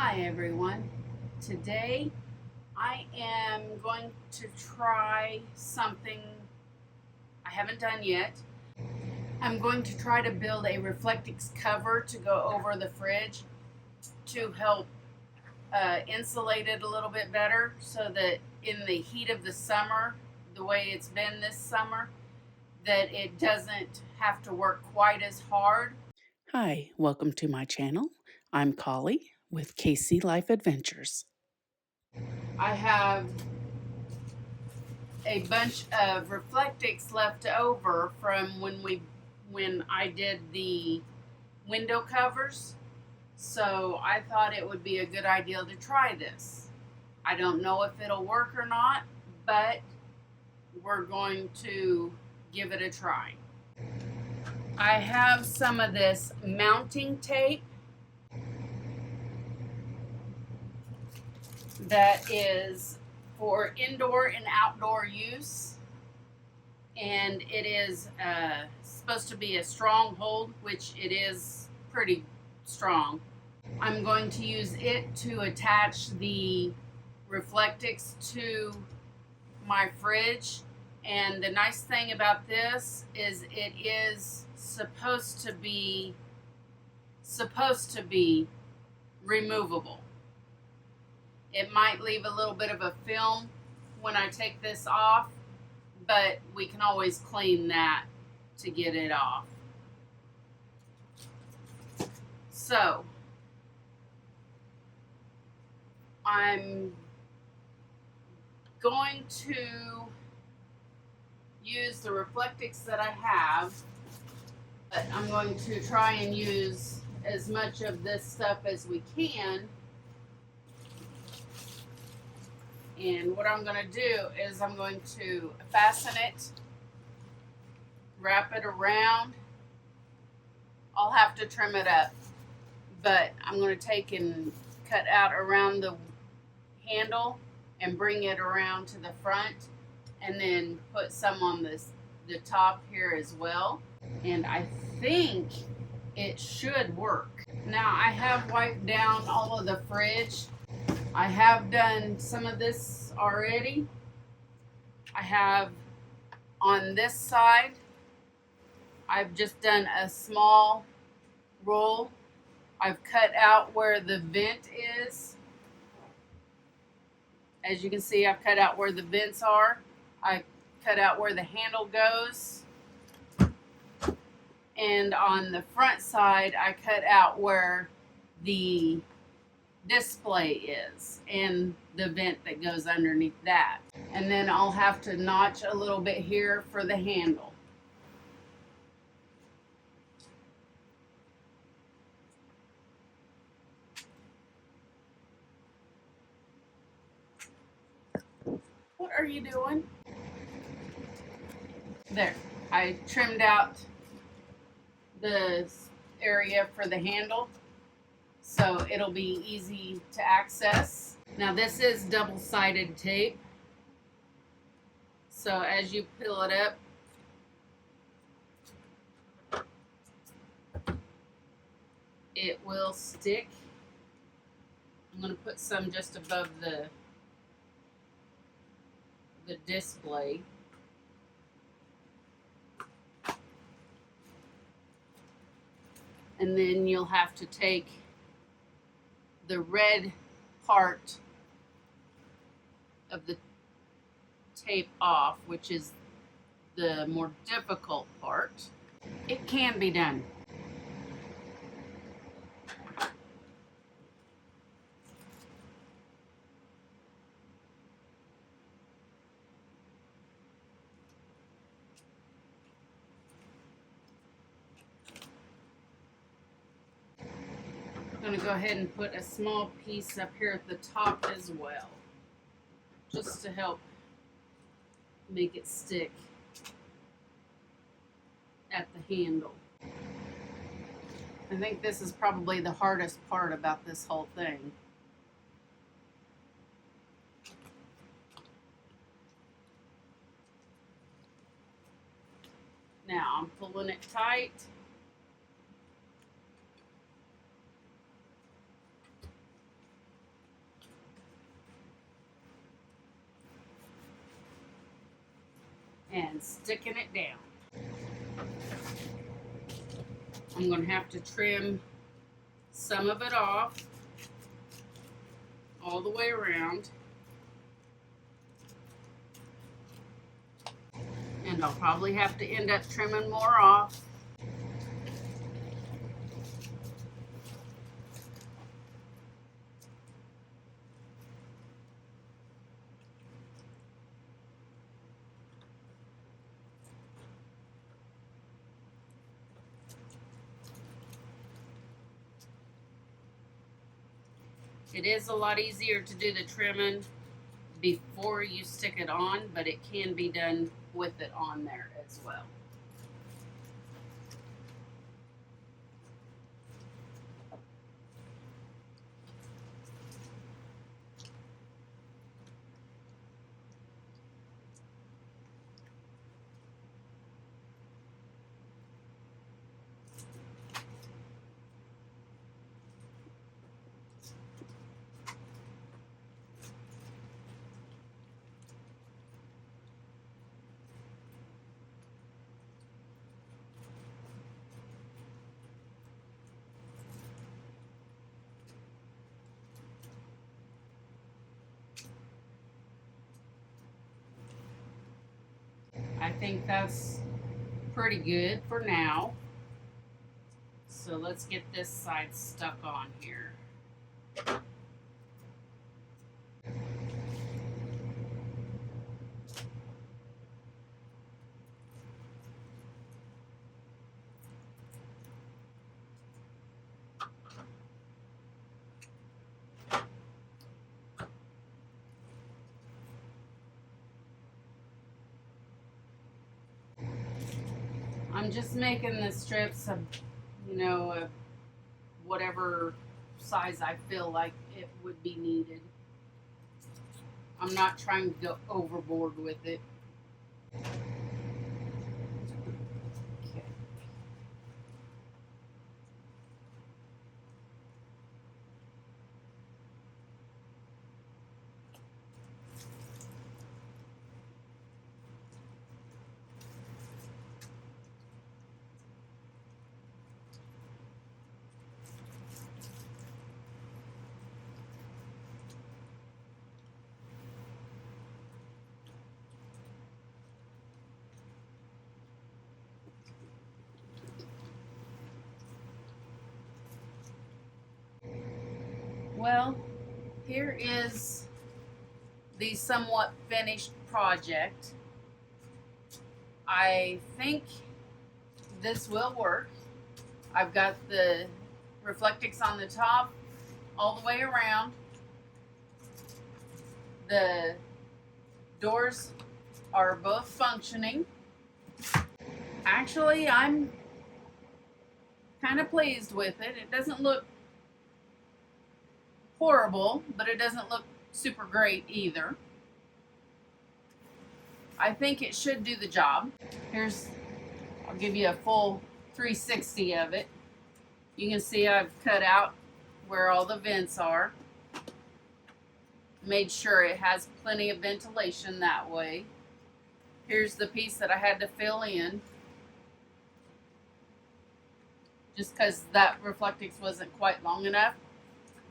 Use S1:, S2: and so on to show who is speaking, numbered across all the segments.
S1: Hi everyone. Today I am going to try something I haven't done yet. I'm going to try to build a Reflectix cover to go over the fridge to help insulate it a little bit better so that in the heat of the summer, the way it's been this summer, that it doesn't have to work quite as hard.
S2: Hi, welcome to my channel. I'm Collie with Kclifeadventures.
S1: I have a bunch of Reflectix left over from when I did the window covers. So I thought it would be a good idea to try this. I don't know if it'll work or not, but we're going to give it a try. I have some of this mounting tape that is for indoor and outdoor use. And it is supposed to be a strong hold, which it is pretty strong. I'm going to use it to attach the Reflectix to my fridge. And the nice thing about this is it is supposed to be removable. It might leave a little bit of a film when I take this off, but we can always clean that to get it off. So I'm going to use the Reflectix that I have, but I'm going to try and use as much of this stuff as we can. And what I'm going to do is I'm going to fasten it, wrap it around. I'll have to trim it up, but I'm going to take and cut out around the handle and bring it around to the front, and then put some on the top here as well. And I think it should work. Now I have wiped down all of the fridge. I have done some of this already. I have on this side, I've just done a small roll. I've cut out where the vent is. As you can see, I've cut out where the vents are. I cut out where the handle goes. And on the front side, I cut out where the display is and the vent that goes underneath that. And then I'll have to notch a little bit here for the handle. What are you doing? There, I trimmed out the area for the handle, so it'll be easy to access. Now this is double-sided tape, so as you peel it up, it will stick. I'm going to put some just above the display. And then you'll have to take the red part of the tape off, which is the more difficult part. It can be done. I'm going to go ahead and put a small piece up here at the top as well, just to help make it stick at the handle. I think this is probably the hardest part about this whole thing. Now I'm pulling it tight. and sticking it down. I'm going to have to trim some of it off all the way around. And I'll probably have to end up trimming more off. It is a lot easier to do the trimming before you stick it on, but it can be done with it on there as well. I think that's pretty good for now. So let's get this side stuck on here. I'm just making the strips of, of whatever size I feel like it would be needed. I'm not trying to go overboard with it. Okay. Well, here is the somewhat finished project. I think this will work. I've got the Reflectix on the top all the way around. The doors are both functioning. Actually, I'm kind of pleased with it. It doesn't look horrible, but it doesn't look super great either. I think it should do the job. I'll give you a full 360 of it. You can see I've cut out where all the vents are. Made sure it has plenty of ventilation that way. Here's the piece that I had to fill in, just because that Reflectix wasn't quite long enough.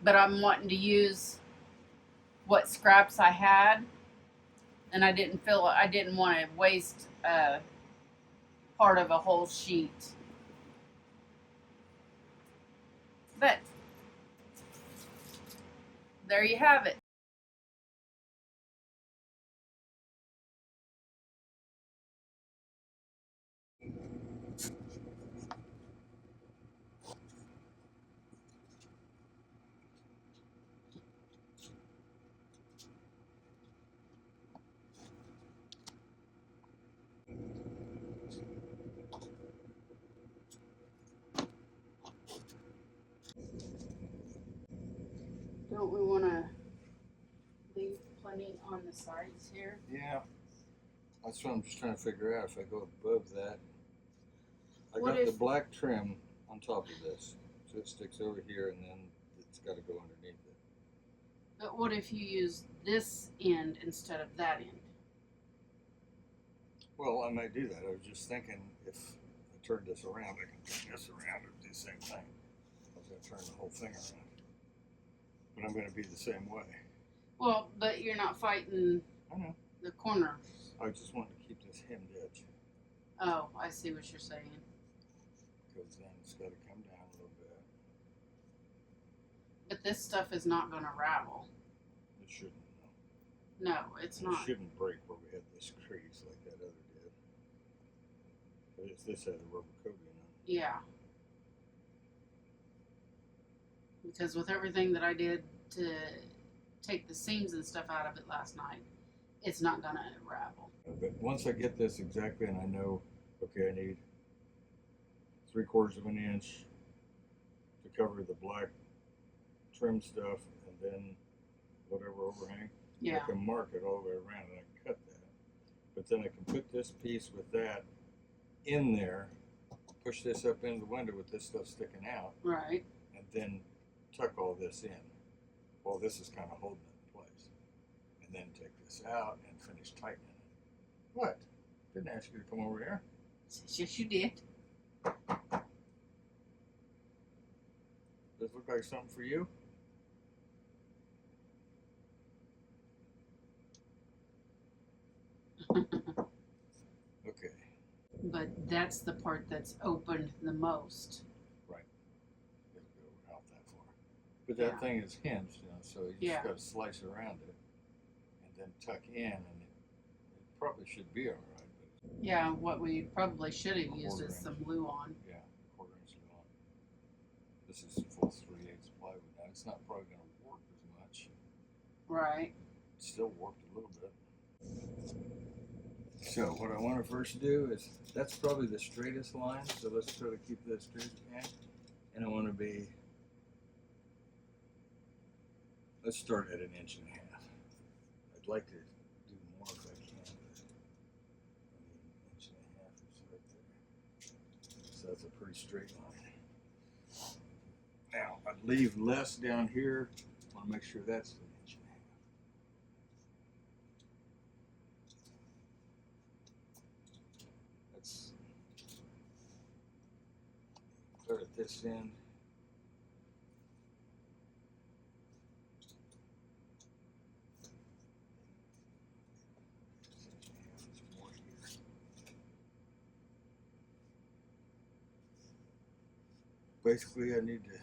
S1: But I'm wanting to use what scraps I had, and I didn't want to waste part of a whole sheet. But there you have it. Don't we want to leave plenty on the sides here?
S3: Yeah, that's what I'm just trying to figure out. If I go above that, I
S1: What
S3: got the
S1: if-
S3: black trim on top of this, so it sticks over here, and then it's got to go underneath it.
S1: But what if you use this end instead of that end?
S3: Well, I might do that. I was just thinking if I turn this around, I can turn this around and do the same thing. I was going to turn the whole thing around. But I'm going to be the same way.
S1: Well, but you're not fighting
S3: I know.
S1: the corner.
S3: I just want to keep this hemmed edge.
S1: Oh, I see what you're saying.
S3: Because then it's got to come down a little bit.
S1: But this stuff is not going to ravel.
S3: It shouldn't.
S1: No, it's not.
S3: It shouldn't break where we had this crease like that other did. But this had a rubber coating on it.
S1: Yeah. Because with everything that I did to take the seams and stuff out of it last night, it's not going to ravel.
S3: But once I get this exactly and I know, okay, I need 3/4 of an inch to cover the black trim stuff and then whatever overhang,
S1: Yeah.
S3: I can mark it all the way around and I can cut that. But then I can put this piece with that in there, push this up into the window with this stuff sticking out,
S1: Right.
S3: and then tuck all this in while this is kind of holding it in place. And then take this out and finish tightening it. What? Didn't ask you to come over here.
S1: Yes, you did.
S3: Does this look like something for you? Okay.
S1: But that's the part that's opened the most.
S3: Right. It'll go out that far. But that
S1: Yeah.
S3: thing is hinged, you know, so you
S1: Yeah.
S3: just got to slice around it and then tuck in, and it probably should be all right. But
S1: Yeah, what we probably should have used is
S3: 1/4
S1: some
S3: inch.
S1: glue on.
S3: Yeah, 1/4 inch long. This is full 3/8 plywood now. It's not probably going to warp as much.
S1: Right.
S3: It's still warped a little bit. So what I want to first do is, that's probably the straightest line, so let's try to keep that straight as we can. And I want to be, let's start at 1.5 inches. I'd like to do more if I can, but 1.5 inches is right there. So that's a pretty straight line. Now, I'd leave less down here. I want to make sure that's 1.5 inches. Let's start at this end. Basically, I need to,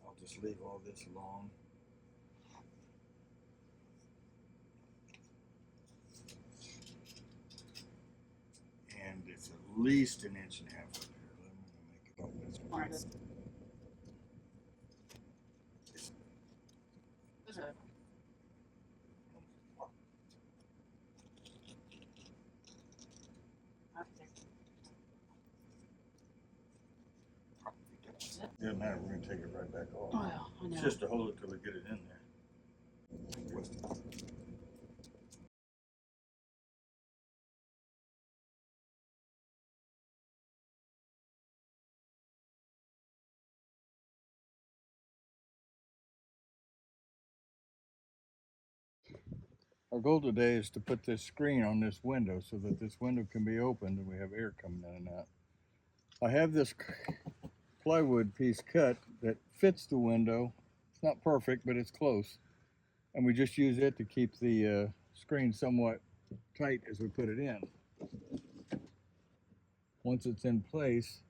S3: I'll just leave all this long. And it's at least 1.5 inches up here. Let me make it open.
S1: All right.
S3: Doesn't matter, we're gonna take it right back off.
S1: Well, I know.
S3: It's just to hold it till we get it in there. Our goal today is to put this screen on this window so that this window can be opened and we have air coming in and out. I have this plywood piece cut that fits the window. It's not perfect, but it's close. And we just use it to keep the screen somewhat tight as we put it in. Once it's in place,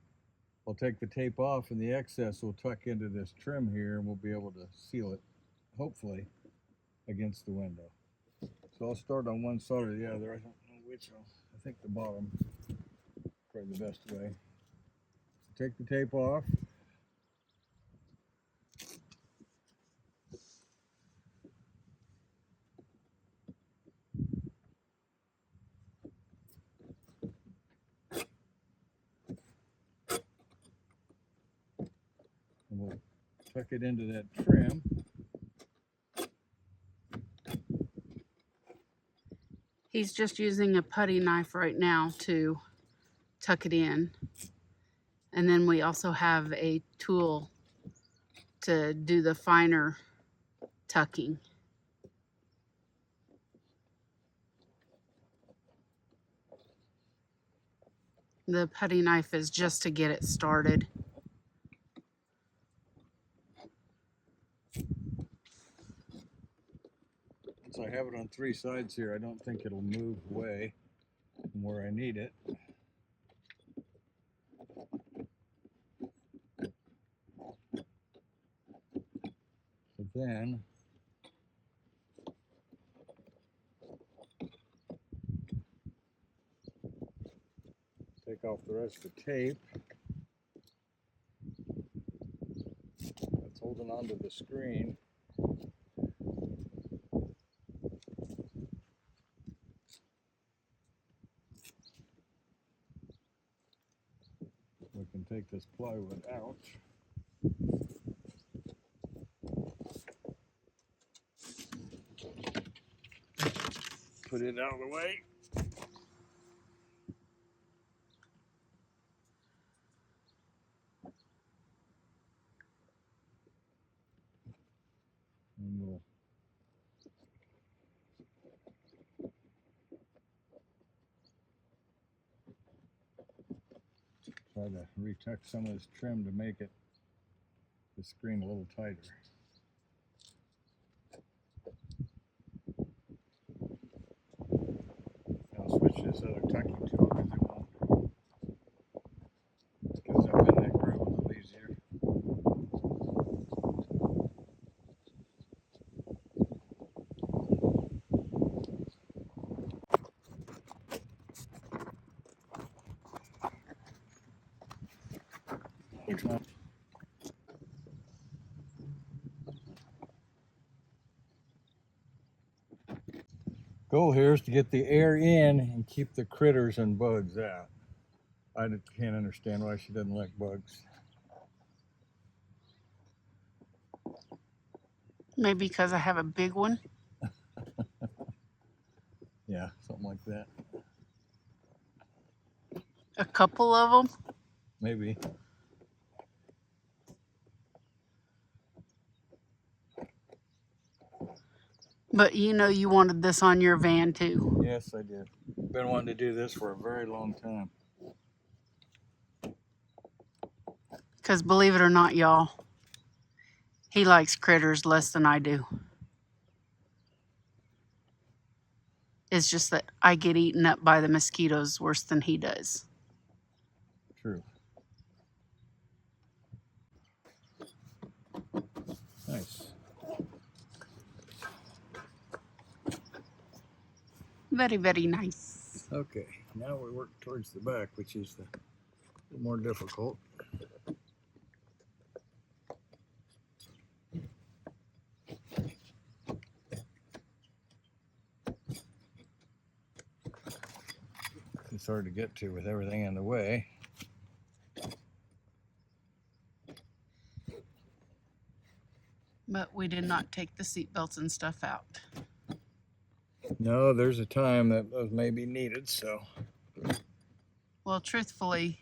S3: I'll take the tape off and the excess will tuck into this trim here and we'll be able to seal it, hopefully, against the window. So I'll start on one side or the other. I don't know which one. I think the bottom is probably the best way. So take the tape off. And we'll tuck it into that trim.
S1: He's just using a putty knife right now to tuck it in. And then we also have a tool to do the finer tucking. The putty knife is just to get it started.
S3: Since I have it on 3 sides here, I don't think it'll move away from where I need it. So then take off the rest of the tape that's holding onto the screen. We can take this plywood out. Put it out of the way. And we'll try to retuck some of this trim to make the screen a little tighter. I'll switch this other tucking tool because it goes up in that groove a little easier. Which one? Goal here is to get the air in and keep the critters and bugs out. I can't understand why she doesn't like bugs.
S1: Maybe because I have a big one.
S3: Yeah, something like that.
S1: A couple of them.
S3: Maybe.
S1: But you know you wanted this on your van too.
S3: Yes, I did. Been wanting to do this for a very long time.
S1: Because believe it or not, y'all, he likes critters less than I do. It's just that I get eaten up by the mosquitoes worse than he does.
S3: True. Nice.
S1: Very, very nice.
S3: Okay, now we work towards the back, which is the more difficult. It's hard to get to with everything in the way.
S1: But we did not take the seat belts and stuff out.
S3: No, there's a time that those may be needed, so.
S1: Well, truthfully,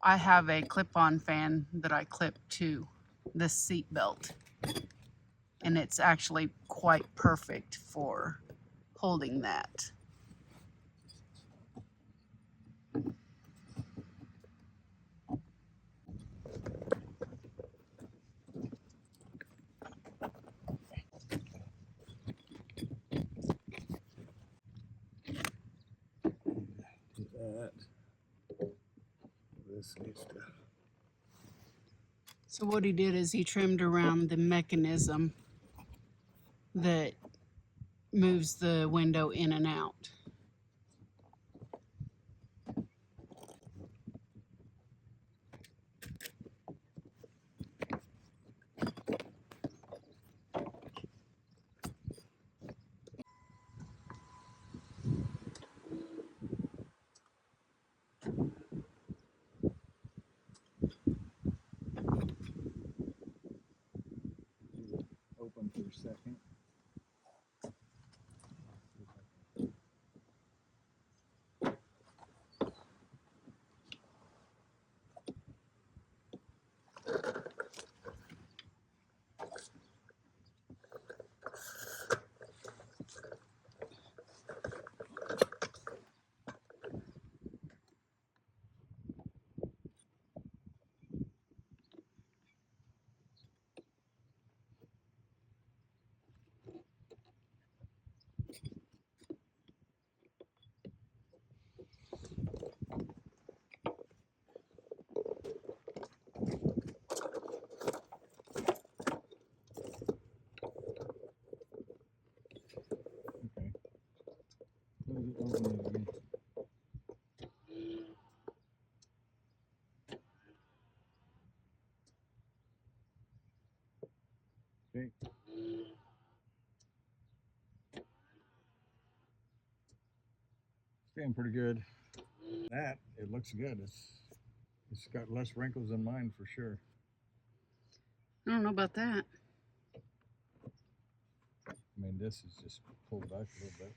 S1: I have a clip-on fan that I clip to this seat belt. And it's actually quite perfect for holding that.
S3: Do that. This needs to.
S1: So what he did is he trimmed around the mechanism that moves the window in and out.
S3: Open for a second. Okay. Staying pretty good. That, it looks good. It's got less wrinkles than mine for sure.
S2: I don't know about that.
S3: I mean, this is just pulled back a little bit.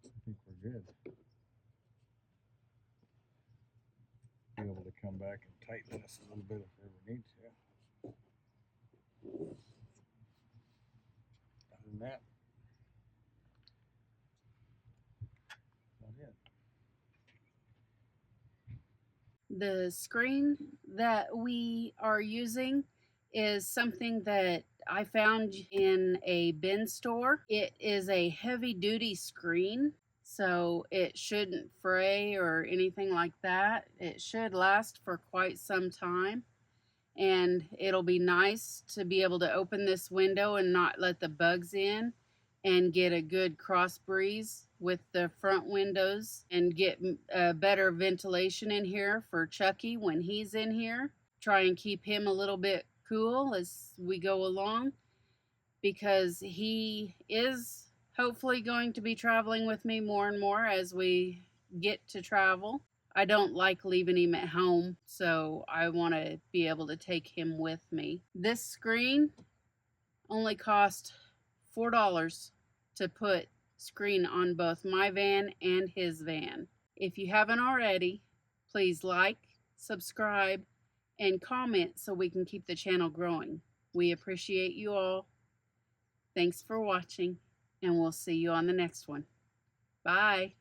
S3: I think we're good. Be able to come back and tighten this a little bit if we ever need to. Other than that, that's it.
S2: The screen that we are using is something that I found in a bin store. It is a heavy duty screen, so it shouldn't fray or anything like that. It should last for quite some time, and it'll be nice to be able to open this window and not let the bugs in and get a good cross breeze with the front windows and get better ventilation in here for Chucky when he's in here. Try and keep him a little bit cool as we go along, because he is hopefully going to be traveling with me more and more as we get to travel. I don't like leaving him at home, so I want to be able to take him with me. This screen only cost $4 to put screen on both my van and his van. If you haven't already, please like, subscribe, and comment so we can keep the channel growing. We appreciate you all. Thanks for watching, and we'll see you on the next one. Bye.